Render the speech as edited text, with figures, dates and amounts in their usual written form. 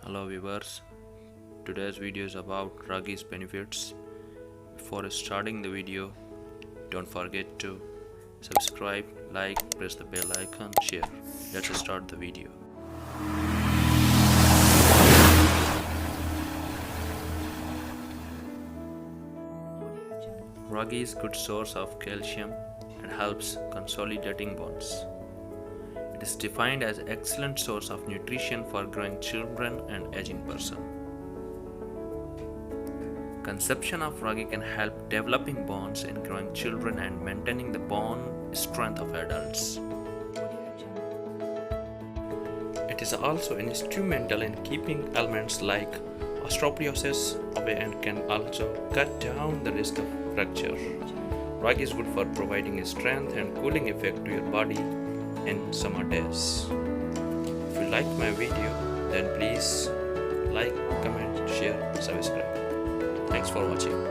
Hello viewers, today's video is about Ragi's benefits. Before starting the video, don't forget to subscribe, like, press the bell icon, share. Let's start the video. Ragi is good source of calcium and helps consolidating bones. It is defined as an excellent source of nutrition for growing children and aging person. Consumption of ragi can help developing bones in growing children and maintaining the bone strength of adults. It is also instrumental in keeping ailments like osteoporosis away and can also cut down the risk of fracture. Ragi is good for providing a strength and cooling effect to your body in summer days. If you like my video, then please like, comment, share, subscribe. Thanks for watching.